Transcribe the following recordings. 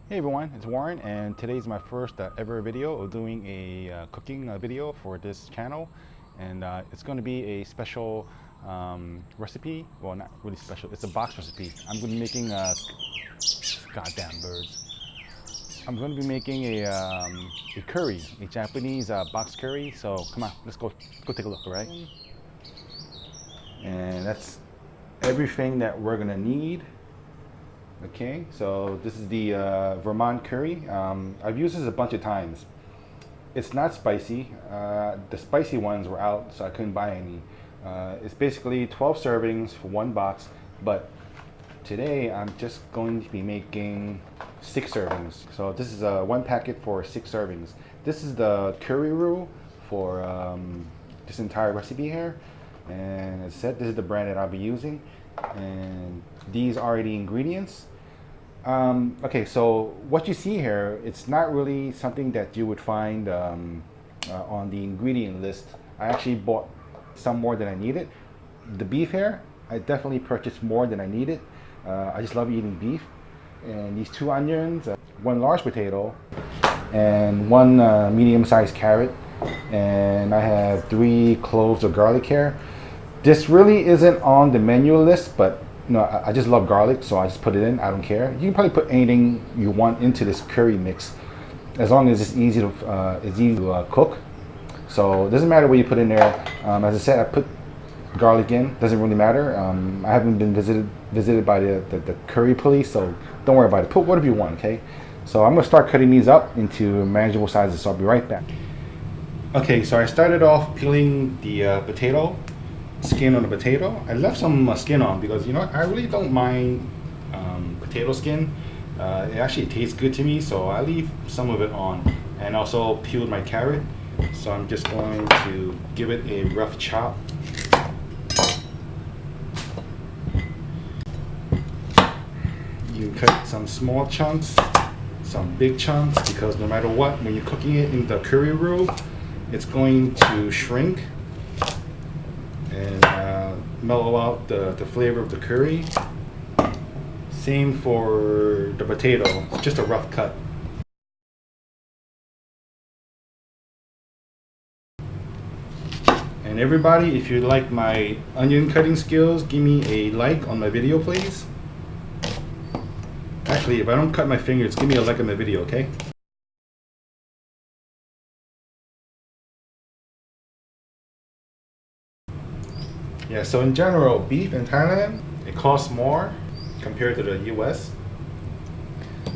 Hey everyone, it's Warren, and today's my first ever video of doing a cooking video for this channel, and it's going to be a special recipe. Well, not really special. It's a box recipe. I'm going to be making goddamn birds. I'm going to be making a curry, a Japanese box curry. So come on, let's go take a look, all right? And that's everything that we're going to need. Okay, so this is the Vermont curry. I've used this a bunch of times. It's not spicy. The spicy ones were out, so I couldn't buy any. It's basically 12 servings for one box, but today I'm just going to be making 6 servings. So this is one packet for 6 servings. This is the curry roux for this entire recipe here. And as I said, this is the brand that I'll be using. And these are the ingredients. Okay, so what you see here, it's not really something that you would find on the ingredient list. I actually bought some more than I needed. The beef here, I definitely purchased more than I needed. I just love eating beef. And these 2 onions, 1 large potato, and 1 medium-sized carrot. And I have 3 cloves of garlic here. This really isn't on the menu list, but I just love garlic, so I just put it in. I don't care. You can probably put anything you want into this curry mix, as long as it's easy to cook. So it doesn't matter what you put in there. As I said, I put garlic in. Doesn't really matter. I haven't been visited by the curry police, so don't worry about it. Put whatever you want, okay? So I'm gonna start cutting these up into manageable sizes. So I'll be right back. Okay, so I started off peeling the potato. Skin on the potato. I left some skin on because I really don't mind potato skin. It actually tastes good to me, so I leave some of it on. And also peeled my carrot, so I'm just going to give it a rough chop. You can cut some small chunks, some big chunks, because no matter what, when you're cooking it in the curry roux, it's going to shrink and mellow out the flavor of the curry. Same for the potato, it's just a rough cut. And everybody, if you like my onion cutting skills, give me a like on my video, please. Actually, if I don't cut my fingers, give me a like on my video, okay? Yeah, so in general, beef in Thailand, it costs more compared to the US.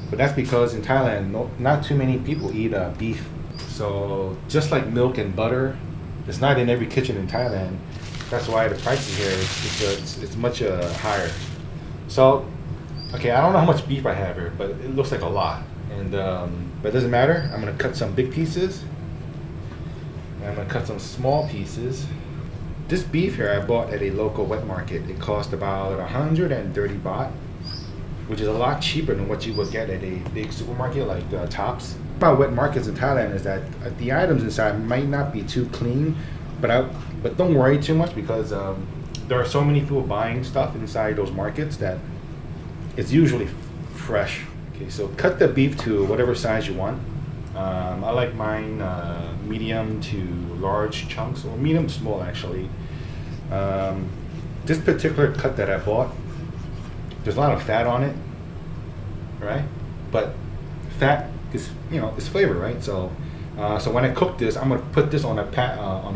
But that's because in Thailand, not too many people eat beef. So just like milk and butter, it's not in every kitchen in Thailand. That's why the prices here it's much higher. So, okay, I don't know how much beef I have here, but it looks like a lot. And but it doesn't matter. I'm gonna cut some big pieces. And I'm gonna cut some small pieces. This beef here I bought at a local wet market. It cost about 130 baht, which is a lot cheaper than what you would get at a big supermarket like Tops. About wet markets in Thailand is that the items inside might not be too clean, but don't worry too much because there are so many people buying stuff inside those markets that it's usually fresh. Okay, so cut the beef to whatever size you want. I like mine medium to large chunks, or medium to small actually. This particular cut that I bought, there's a lot of fat on it, right? But fat is, it's flavor, right? So, so when I cook this, I'm gonna put this on a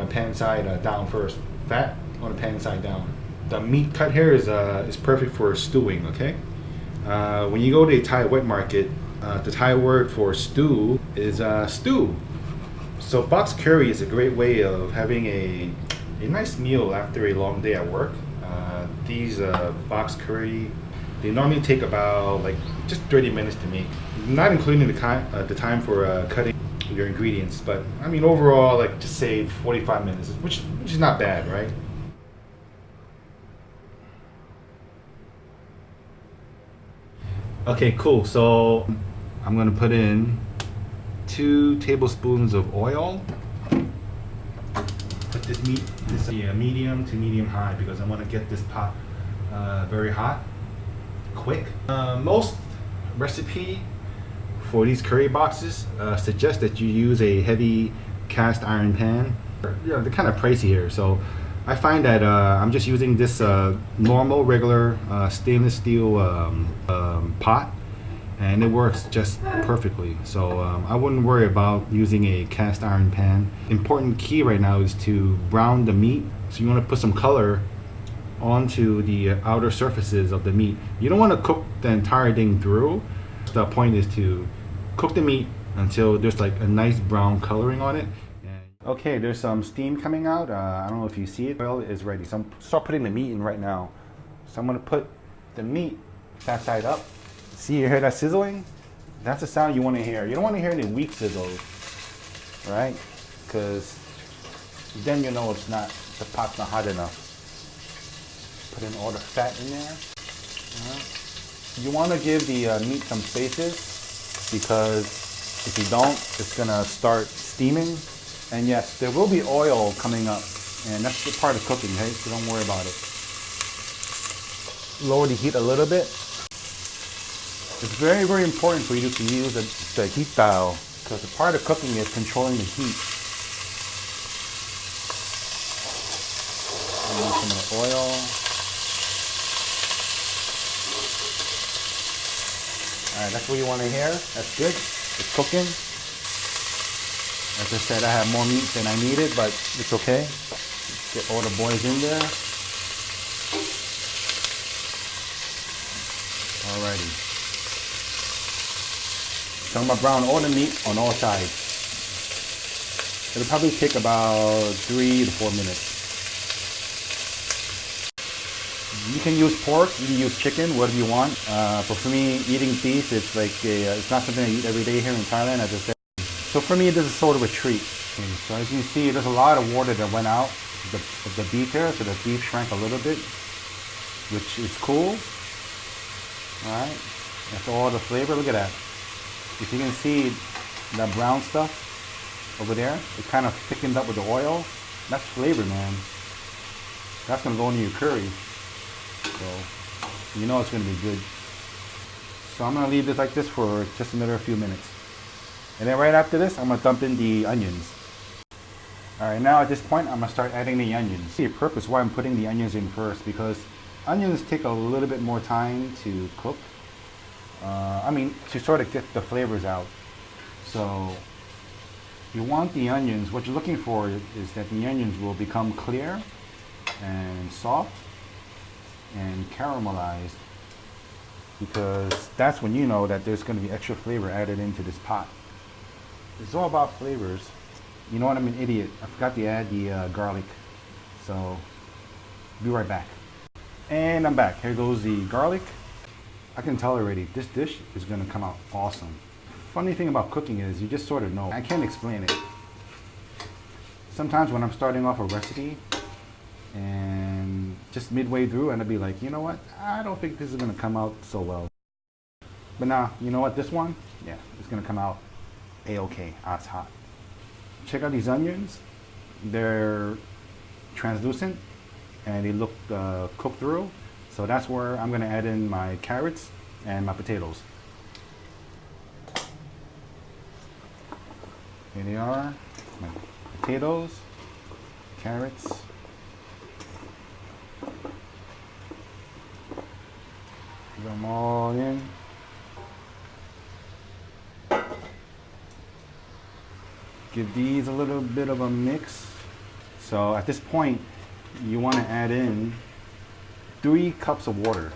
pan side down first. Fat on the pan side down. The meat cut here is perfect for stewing. Okay. When you go to a Thai wet market, the Thai word for stew is stew. So box curry is a great way of having a nice meal after a long day at work. These box curry, they normally take about just 30 minutes to make, not including the time for cutting your ingredients. But I mean overall, just say 45 minutes, which is not bad, right? Okay, cool. So I'm gonna put in 2 tablespoons of oil. Put this medium to medium high because I want to get this pot very hot, quick. Most recipe for these curry boxes suggest that you use a heavy cast iron pan. Yeah, they're kind of pricey here, so I find that I'm just using this normal, regular stainless steel pot, and it works just perfectly. So I wouldn't worry about using a cast iron pan. Important key right now is to brown the meat. So you want to put some color onto the outer surfaces of the meat. You don't want to cook the entire thing through. The point is to cook the meat until there's like a nice brown coloring on it. Okay, there's some steam coming out. I don't know if you see it. Oil is ready. So I'm start putting the meat in right now. So I'm gonna put the meat fat side up. See, you hear that sizzling? That's the sound you want to hear. You don't want to hear any weak sizzles, right? Because then you know it's not, the pot's not hot enough. Put in all the fat in there. You want to give the meat some spaces, because if you don't, it's gonna start steaming. And yes, there will be oil coming up, and that's the part of cooking, hey? So don't worry about it. Lower the heat a little bit. It's very, very important for you to use the heat dial, because the part of cooking is controlling the heat. Some of the oil. All right, that's what you want to hear. That's good. It's cooking. As I said, I have more meat than I needed, but it's okay. Get all the boys in there. Alrighty. So I'm gonna brown all the meat on all sides. It'll probably take about 3 to 4 minutes. You can use pork, you can use chicken, whatever you want. But for me, eating beef, it's like it's not something I eat every day here in Thailand, as I said. So for me, this is sort of a treat. Okay, so as you see, there's a lot of water that went out of the beef here, so the beef shrank a little bit, which is cool. All right, that's all the flavor. Look at that. If you can see that brown stuff over there, it kind of thickened up with the oil. That's flavor, man. That's gonna go into your curry. So you know it's gonna be good. So I'm gonna leave this like this for just another few minutes. And then right after this, I'm gonna dump in the onions. All right, now at this point, I'm gonna start adding the onions. The purpose why I'm putting the onions in first, because onions take a little bit more time to cook. To sort of get the flavors out. So you want the onions, what you're looking for is that the onions will become clear and soft and caramelized, because that's when you know that there's gonna be extra flavor added into this pot. It's all about flavors. You know what, I'm an idiot. I forgot to add the garlic. So, be right back. And I'm back. Here goes the garlic. I can tell already, this dish is gonna come out awesome. Funny thing about cooking is you just sort of know. I can't explain it. Sometimes when I'm starting off a recipe and just midway through, and I'll be like, you know what? I don't think this is gonna come out so well. But nah, you know what? This one, yeah, it's gonna come out A-okay. It's hot. Check out these onions. They're translucent and they look cooked through. So that's where I'm gonna add in my carrots and my potatoes. Here they are, my potatoes, carrots. Put them all in. Give these a little bit of a mix. So at this point, you want to add in 3 cups of water.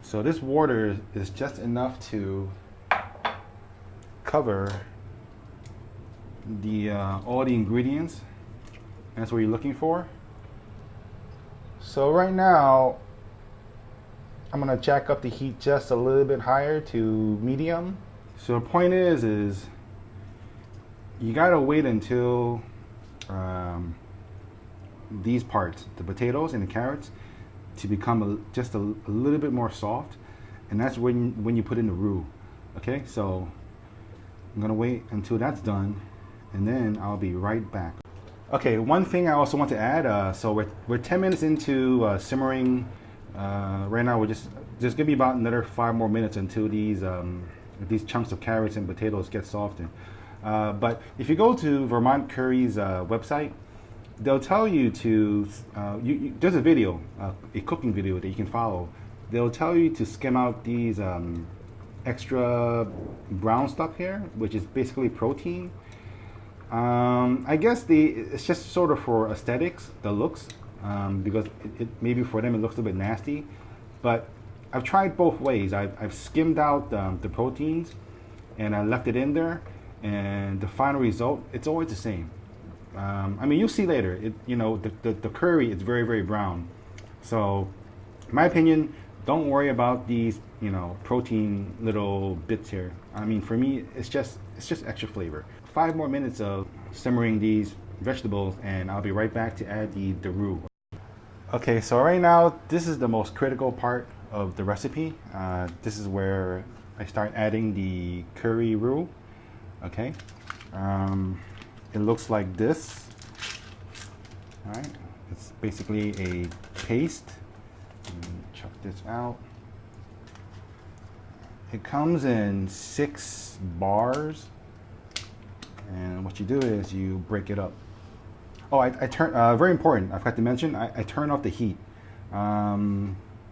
So this water is just enough to cover the all the ingredients. And that's what you're looking for. So right now, I'm gonna jack up the heat just a little bit higher to medium. So the point is you gotta wait until these parts, the potatoes and the carrots, to become just a little bit more soft, and that's when you put in the roux. Okay, so I'm gonna wait until that's done, and then I'll be right back. Okay, one thing I also want to add. So we're 10 minutes into simmering. Right now, we're just give me about another 5 more minutes until these chunks of carrots and potatoes get softened. But if you go to Vermont Curry's website, they'll tell you to there's a video, a cooking video that you can follow. They'll tell you to skim out these extra brown stuff here, which is basically protein. I guess it's just sort of for aesthetics, the looks, because maybe for them it looks a bit nasty, but I've tried both ways. I've skimmed out the proteins, and I left it in there, and the final result, it's always the same. I mean, you'll see later. The curry is very, very brown. So, in my opinion, don't worry about these protein little bits here. I mean, for me, it's just extra flavor. 5 more minutes of simmering these vegetables, and I'll be right back to add the roux. Okay, so right now this is the most critical part of the recipe. This is where I start adding the curry roux. Okay, it looks like this. All right, it's basically a paste. Chuck this out. It comes in 6 bars, and what you do is you break it up. Oh, I turn, very important, I forgot to mention, I turn off the heat,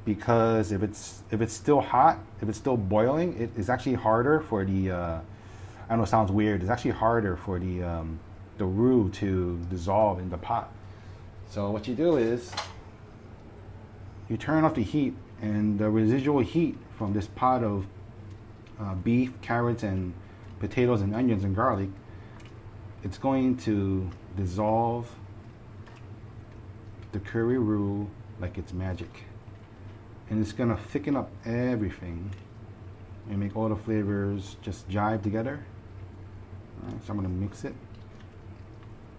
because if it's still hot, if it's still boiling, it is actually harder for I know it sounds weird, it's actually harder for the roux to dissolve in the pot. So what you do is you turn off the heat, and the residual heat from this pot of beef, carrots, and potatoes, and onions, and garlic, it's going to dissolve the curry roux like it's magic. And it's going to thicken up everything and make all the flavors just jive together. All right, so I'm going to mix it.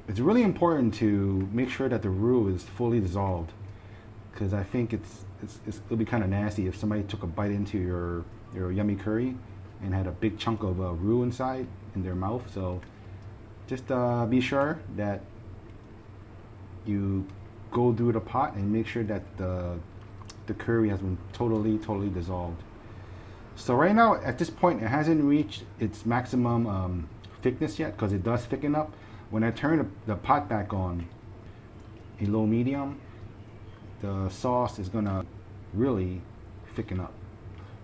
It's really important to make sure that the roux is fully dissolved, because I think it'll be kind of nasty if somebody took a bite into your yummy curry and had a big chunk of roux inside in their mouth. So just be sure that you go through the pot and make sure that the curry has been totally dissolved. So right now, at this point, it hasn't reached its maximum thickness yet, because it does thicken up. When I turn the pot back on a low medium, the sauce is gonna really thicken up.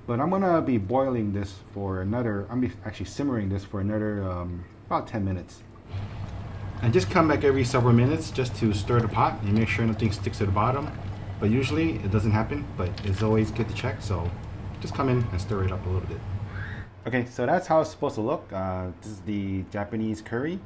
But I'm gonna be boiling this for another, actually simmering this for another about 10 minutes. And just come back every several minutes just to stir the pot and make sure nothing sticks to the bottom. But usually it doesn't happen, but it's always good to check. So just come in and stir it up a little bit. Okay, so that's how it's supposed to look. This is the Japanese curry.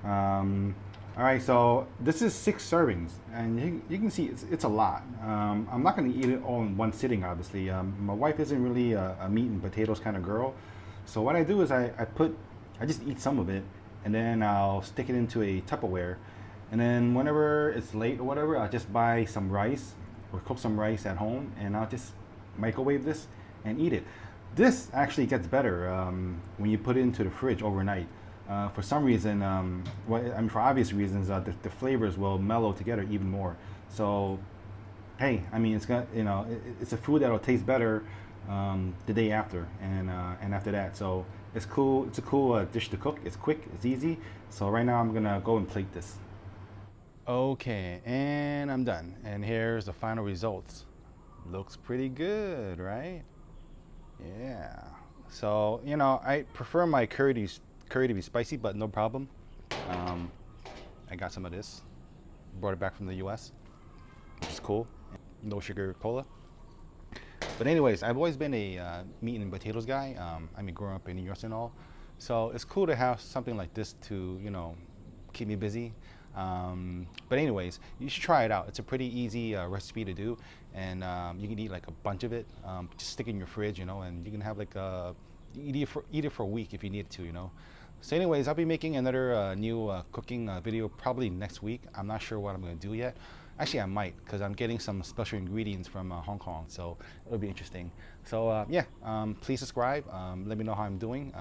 All right, so this is 6 servings, and you can see it's a lot. I'm not going to eat it all in one sitting, obviously. My wife isn't really a meat and potatoes kind of girl. So what I do is I just eat some of it, and then I'll stick it into a Tupperware. And then whenever it's late or whatever, I'll just buy some rice or cook some rice at home, and I'll just microwave this and eat it. This actually gets better when you put it into the fridge overnight. For some reason, for obvious reasons, the flavors will mellow together even more. So, hey, I mean, it's a food that'll taste better the day after, and after that. So it's cool. It's a cool dish to cook. It's quick. It's easy. So right now I'm gonna go and plate this. Okay, and I'm done. And here's the final results. Looks pretty good, right? Yeah. So I prefer my curry to be spicy, but no problem. I got some of this. Brought it back from the US, which is cool. No sugar cola. But anyways, I've always been a meat and potatoes guy. Growing up in New York and all. So it's cool to have something like this to, keep me busy. But anyways, you should try it out. It's a pretty easy recipe to do, and you can eat like a bunch of it. Just stick it in your fridge, and you can have like eat it for a week if you need to, So anyways, I'll be making another new cooking video probably next week. I'm not sure what I'm going to do yet. Actually, I might, because I'm getting some special ingredients from Hong Kong, so it'll be interesting. So yeah, please subscribe. Let me know how I'm doing.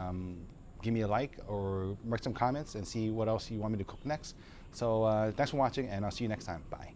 Give me a like or write some comments and see what else you want me to cook next. So thanks for watching, and I'll see you next time. Bye.